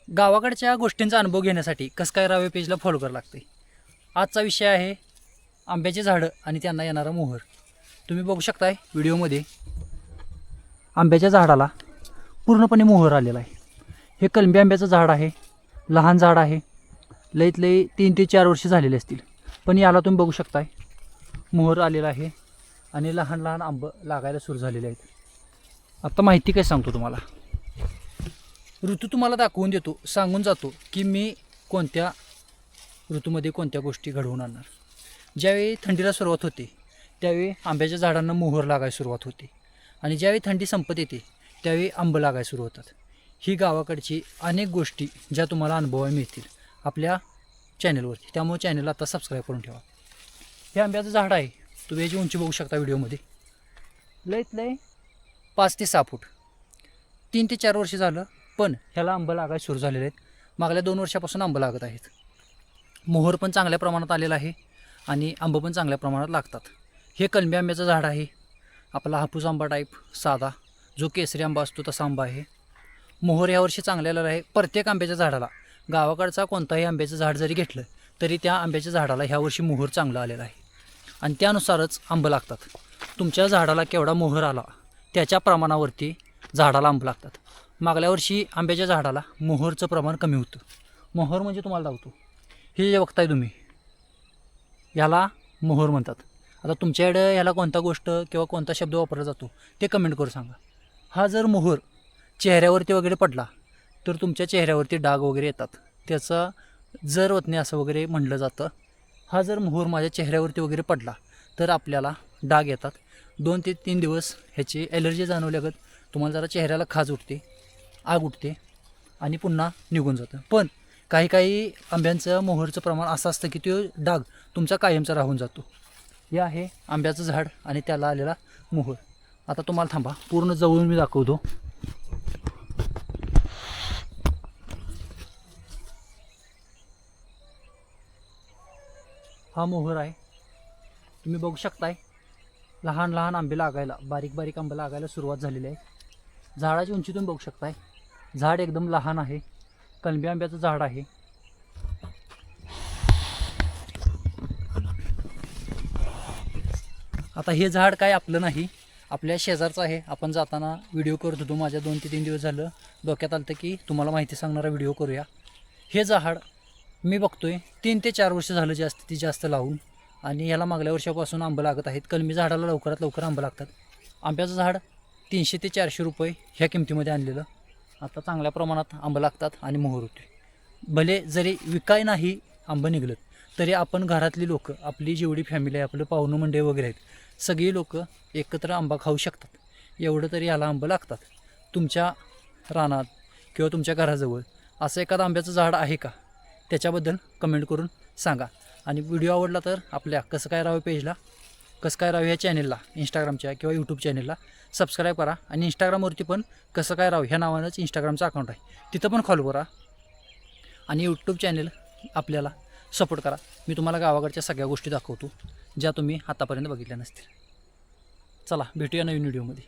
गावाकडच्या गोष्टींचा अनुभव घेण्यासाठी कसं काय रावे पेजला फॉलो करावं लागते। आजचा विषय आहे आंब्याची झाडं आणि त्यांना येणारा मोहर। तुम्ही बघू शकताय व्हिडिओमध्ये आंब्याच्या झाडाला पूर्णपणे मोहर आलेला आहे। हे कलमी आंब्याचं झाड आहे, लहान झाड आहे, लईत लई 3 ते 4 वर्ष झालेले असतील, पण याला तुम्ही बघू शकताय मोहर आलेला आहे आणि लहान लहान आंब लागायला सुरू झालेले आहेत। आता माहिती काय सांगतो तुम्हाला, ऋतू तुम्हाला दाखवून देतो, सांगून जातो की मी कोणत्या ऋतूमध्ये कोणत्या गोष्टी घडवून आणणार। ज्यावेळी थंडीला सुरुवात होते त्यावेळी आंब्याच्या झाडांना मोहर लागायला सुरुवात होते आणि ज्यावेळी थंडी संपत येते त्यावेळी आंब लागायला सुरू होतात। ही गावाकडची अनेक गोष्टी ज्या तुम्हाला अनुभवायला मिळतील आपल्या चॅनलवरती, त्यामुळे चॅनलला आता सबस्क्राईब करून ठेवा। हे आंब्याचं झाड आहे, तुम्ही याची उंची बघू शकता व्हिडिओमध्ये, लईत लई 5 ते 6 फूट, 3 ते 4 वर्ष झालं, पण ह्याला आंब लागायला सुरू झालेले आहेत। मागल्या 2 वर्षापासून आंब लागत आहेत। मोहर पण चांगल्या प्रमाणात आलेला आहे आणि आंब पण चांगल्या प्रमाणात लागतात। हे कलमी आंब्याचं झाड आहे, आपला हापूस आंबा टाईप साधा जो केसरी आंबा असतो तसा आंबा आहे। मोहर यावर्षी चांगला आलेला आहे। प्रत्येक आंब्याच्या झाडाला, गावाकडचा कोणताही आंब्याचं झाड जरी घेतलं तरी त्या आंब्याच्या झाडाला ह्यावर्षी मोहर चांगला आलेला आहे आणि त्यानुसारच आंब लागतात। तुमच्या झाडाला केवढा मोहर आला त्याच्या प्रमाणावरती झाडाला आंब लागतात। मागल्या वर्षी आंब्याच्या झाडाला मोहरचं प्रमाण कमी होतं। मोहर म्हणजे तुम्हाला दाखवतो, हे जे बघताय तुम्ही याला मोहर म्हणतात। आता तुमच्याकडे याला कोणता गोष्ट किंवा कोणता शब्द वापरला जातो ते कमेंट करून सांगा। हा जर मोहर चेहऱ्यावरती वगैरे पडला तर तुमच्या चेहऱ्यावरती डाग वगैरे येतात, त्याचा जर वतने असं वगैरे म्हटलं जातं। हा जर मोहर माझ्या चेहऱ्यावरती वगैरे पडला तर आपल्याला डाग येतात। 2 ते 3 दिवस ह्याची ॲलर्जी जाणवल्यागत तुम्हाला जरा चेहऱ्याला खाज उठते, आग उठते आणि पुन्हा निघून जातं। पण काही काही आंब्यांचं मोहरचं प्रमाण असं असतं की तो डाग तुमचा कायमचा राहून जातो। हे आहे आंब्याचं झाड आणि त्याला आलेला मोहर। आता तुम्हाला थांबा, पूर्ण जवळून मी दाखवतो। हा मोहर आहे, तुम्ही बघू शकताय लहान लहान आंबे लागायला, बारीक बारीक आंबे लागायला सुरुवात झालेली आहे। झाडाची उंची तुम्ही बघू शकताय, झाड एकदम लहान आहे, कलमी आंब्याचं झाड आहे। आता हे झाड काय आपलं नाही, आपल्या शेजारचं आहे। आपण जाताना व्हिडिओ करत होतो, माझ्या 2 ते 3 दिवस झालं डोक्यात आलं की तुम्हाला माहिती सांगणारा व्हिडिओ करूया। हे झाड मी बघतोय 3 ते 4 वर्ष झालं जास्त लावून, आणि याला मागल्या वर्षापासून आंब लागत आहेत। कलमी झाडाला लवकरात लवकर आंब लागतात। आंब्याचं झाड 300 ते 400 रुपये ह्या किमतीमध्ये आणलेलं। आता चांगल्या प्रमाणात आंब लागतात आणि मोहर होते। भले जरी विकाय नाही आंब निघलं तरी आपण घरातली लोक, आपली जेवढी फॅमिली आहे, आपलं पाहुणं मंडळी वगैरे आहेत, सगळी लोक एकत्र आंबा खाऊ शकतात, एवढं तरी याला आंब लागतात। तुमच्या रानात किंवा तुमच्या घराजवळ असं एखादं आंब्याचं झाड आहे का, त्याच्याबद्दल कमेंट करून सांगा। आणि व्हिडिओ आवडला तर आपल्या कसं काय रावे पेजला, कसं काय रावे ह्या चॅनलला, इंस्टाग्रामच्या किंवा यूट्यूब चॅनलला सबस्क्राईब करा। आणि इंस्टाग्रामवरती पण कसं काय रावे ह्या नावानंच इंस्टाग्रामचं अकाउंट आहे, तिथं पण फॉलो करा आणि यूट्यूब चॅनल आपल्याला सपोर्ट करा। मी तुम्हाला गावाकडच्या सगळ्या गोष्टी दाखवतो ज्या तुम्ही आतापर्यंत बघितल्या नसतील। चला भेटूया नवीन व्हिडिओमध्ये।